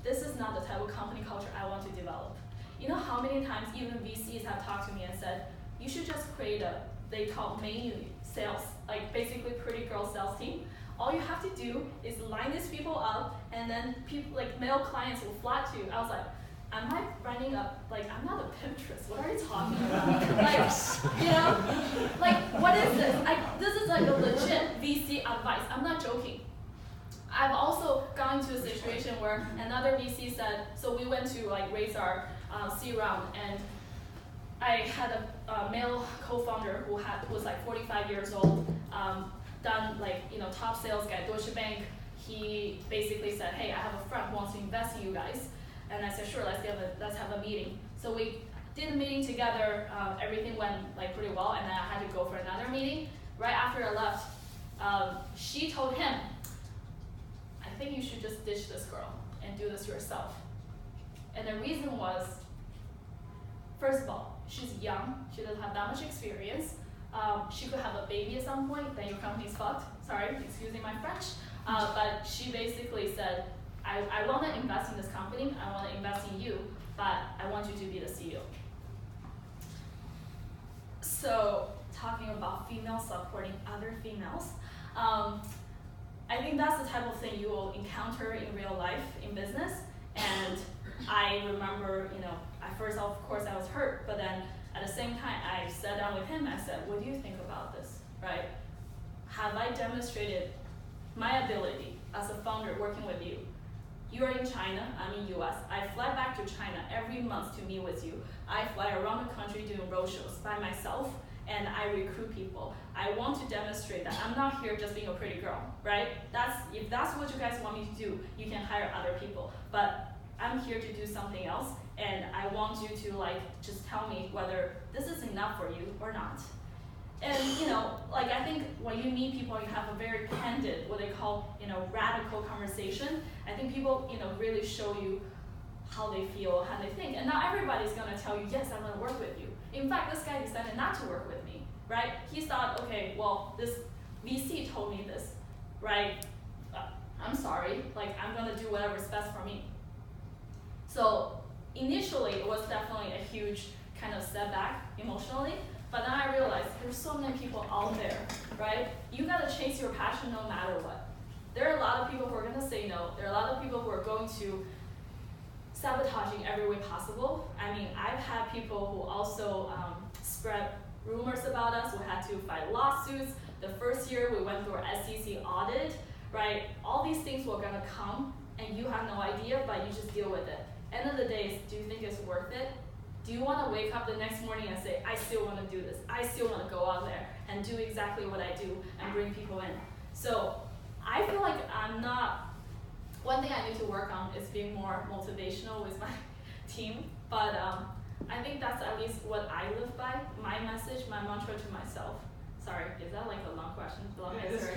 this is not the type of company culture I want to develop. You know how many times even VCs have talked to me and said, you should just create they call menu sales, like basically pretty girl sales team. All you have to do is line these people up, and then people, like male clients will flock to you. I was like, am I running up, like I'm not a Pinterest, what are you talking about? Like, what is this? This is like a legit VC advice, I'm not joking. I've also gone into a situation where another VC said, so we went to like raise our C round, and I had a male co-founder who was like 45 years old, done like top sales guy, Deutsche Bank. He basically said, hey, I have a friend who wants to invest in you guys, and I said, sure, let's have a meeting. So we did a meeting together. Everything went like pretty well, and then I had to go for another meeting. Right after I left, she told him, I think you should just ditch this girl and do this yourself. And the reason was, first of all, she's young, she doesn't have that much experience. She could have a baby at some point, then your company's fucked. Sorry, excusing my French. But she basically said, I want to invest in this company, I want to invest in you, but I want you to be the CEO. So, talking about females supporting other females, I think that's the type of thing you will encounter in real life in business. And I remember, at first, of course, I was hurt, but then at the same time, I sat down with him. I said, what do you think about this, right? Have I demonstrated my ability as a founder working with you? You are in China, I'm in US. I fly back to China every month to meet with you. I fly around the country doing roadshows by myself, and I recruit people. I want to demonstrate that I'm not here just being a pretty girl, right? If that's what you guys want me to do, you can hire other people. But I'm here to do something else, and I want you to just tell me whether this is enough for you or not. And I think when you meet people, you have a very candid, what they call, radical conversation. I think people, really show you how they feel, how they think. And not everybody's gonna tell you, yes, I'm gonna work with you. In fact, this guy decided not to work with me, right? He thought, okay, well, this VC told me this, right? I'm sorry, I'm gonna do whatever's best for me. So initially, it was definitely a huge kind of setback emotionally. But then I realized there's so many people out there, right? You gotta chase your passion no matter what. There are a lot of people who are gonna say no. There are a lot of people who are going to sabotage in every way possible. I mean, I've had people who also spread rumors about us, who had to fight lawsuits. The first year we went through our SEC audit, right? All these things were gonna come and you have no idea, but you just deal with it. End of the day, do you think it's worth it? Do you want to wake up the next morning and say, I still want to do this. I still want to go out there and do exactly what I do and bring people in. So I feel like I'm not, one thing I need to work on is being more motivational with my team. But I think that's at least what I live by, my message, my mantra to myself. Sorry, is that a long question? Long answer?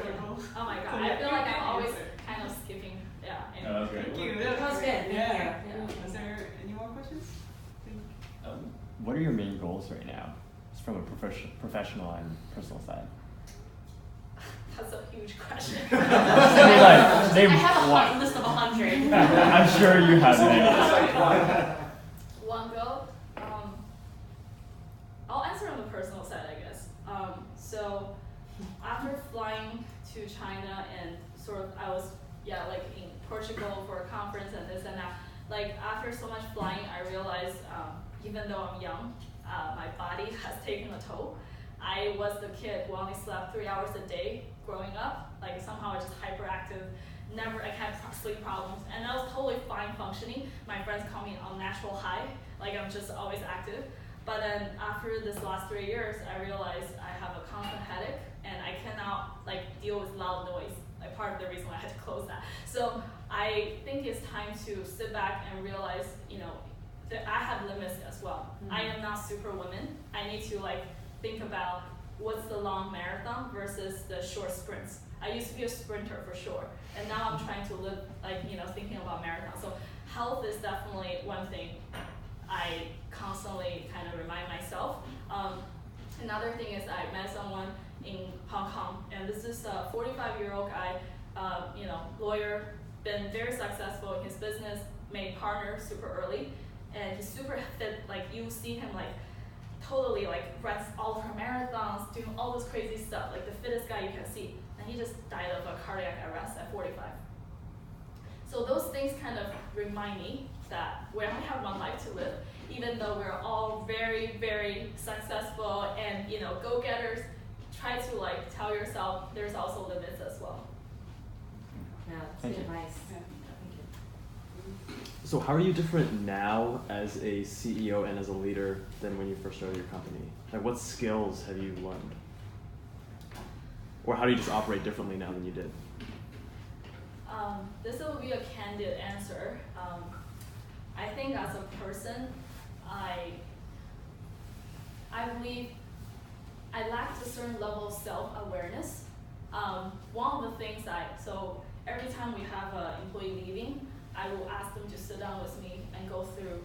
Oh my God, I feel like I'm always kind of skipping. Yeah. Anyway. Thank you. That was good. Yeah. Is there any more questions? What are your main goals right now, just from a professional and personal side? That's a huge question. I have a list of 100. I'm sure you have many. One goal? I'll answer on the personal side, I guess. So after flying to China and I was, in Portugal for a conference and this and that, after so much flying, I realized, even though I'm young, my body has taken a toll. I was the kid who only slept 3 hours a day growing up. Somehow I was just hyperactive. I had sleep problems, and I was totally fine functioning. My friends call me on natural high, I'm just always active. But then after this last 3 years, I realized I have a constant headache, and I cannot deal with loud noise. Part of the reason why I had to close that. So I think it's time to sit back and realize, that I have limits as well. Mm-hmm. I am not superwoman. I need to think about what's the long marathon versus the short sprints. I used to be a sprinter for sure, and now I'm trying to live thinking about marathon. So health is definitely one thing I constantly kind of remind myself. Another thing is I met someone in Hong Kong, and this is a 45-year-old guy, lawyer, been very successful in his business, made partner super early, and he's super fit. You see him totally runs all of her marathons, doing all this crazy stuff, the fittest guy you can see, and he just died of a cardiac arrest at 45. So those things kind of remind me that we only have one life to live, even though we're all very, very successful and go-getters. Try to tell yourself there's also limits as well. Yeah, that's good advice. So how are you different now as a CEO and as a leader than when you first started your company? What skills have you learned? Or how do you just operate differently now than you did? This will be a candid answer. I think as a person, I believe I lacked a certain level of self-awareness. One of the things so every time we have an employee leaving, I will ask them to sit down with me and go through,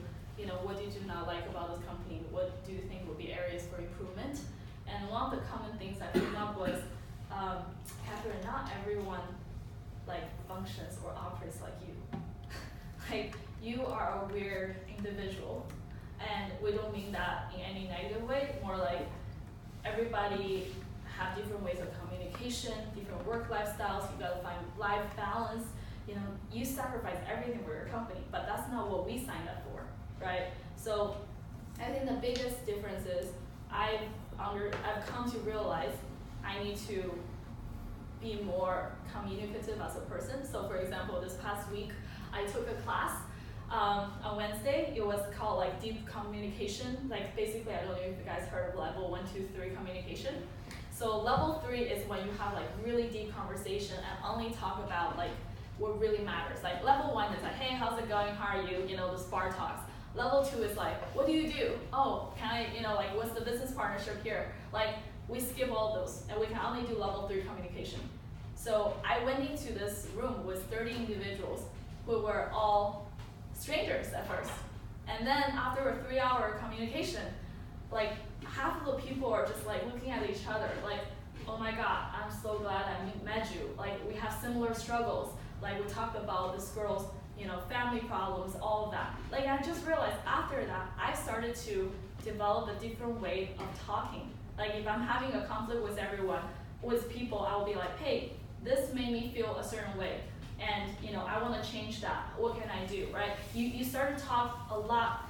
what do you do not like about this company? What do you think would be areas for improvement? And one of the common things I came up was, Cathryn, not everyone functions or operates like you. You are a weird individual, and we don't mean that in any negative way, more everybody have different ways of communicating. education, different work lifestyles, you gotta find life balance, you know, you sacrifice everything for your company, but that's not what we signed up for, right? So I think the biggest difference is I've come to realize I need to be more communicative as a person. So for example, this past week, I took a class on Wednesday. It was called like deep communication. Like basically, I don't know if you guys heard of level 1, 2, 3 communication. So level 3 is when you have like really deep conversation and only talk about like what really matters. Like level 1 is like, hey, how's it going? How are you? You know, the SPAR talks. Level 2 is like, what do you do? Oh, can I, you know, like what's the business partnership here? Like we skip all those and we can only do level 3 communication. So I went into this room with 30 individuals who were all strangers at first. And then after a 3-hour communication, like half of the people are just like looking at each other like, oh my God, I'm so glad I met you. Like we have similar struggles. Like we talked about this girl's, you know, family problems, all of that. Like I just realized after that, I started to develop a different way of talking. Like if I'm having a conflict with everyone, with people, I'll be like, hey, this made me feel a certain way. And you know, I want to change that. What can I do, right? You start to talk a lot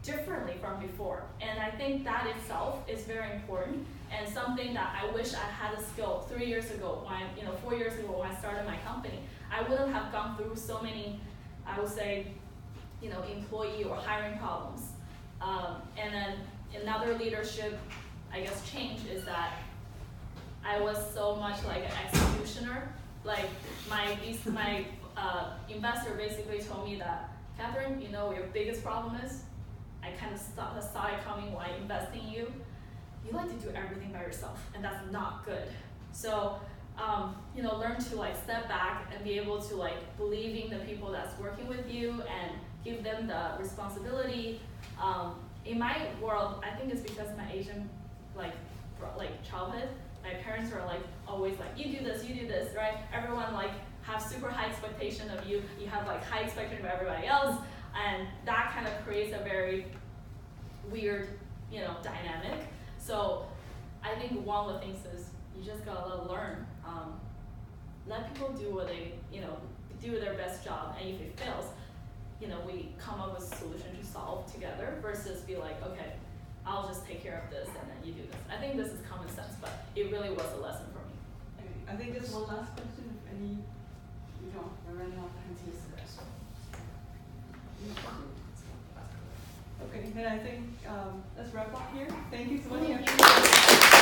differently from before. And I think that itself is very important and something that I wish I had a skill 3 years ago, when, you know, 4 years ago when I started my company. I wouldn't have gone through so many, I would say, you know, employee or hiring problems. And then another leadership, I guess, change is that I was so much like an executioner. Like my investor basically told me that, Cathryn, you know what your biggest problem is? I kind of saw it coming when I invest in you. You like to do everything by yourself, and that's not good. So, you know, learn to like step back and be able to like believe in the people that's working with you and give them the responsibility. In my world, I think it's because of my Asian like childhood. My parents were like always like, you do this, right? Everyone like have super high expectation of you. You have like high expectation of everybody else, and that kind of creates a very weird, you know, dynamic. So I think one of the things is you just gotta learn. Let people do what they, you know, do their best job, and if it fails, you know, we come up with a solution to solve together versus be like, okay, I'll just take care of this and then you do this. I think this is common sense, but it really was a lesson for me. Okay, I think there's one last question, if any, you know, we're running out of time to discuss. Okay, then I think let's wrap up here. Thank you so much.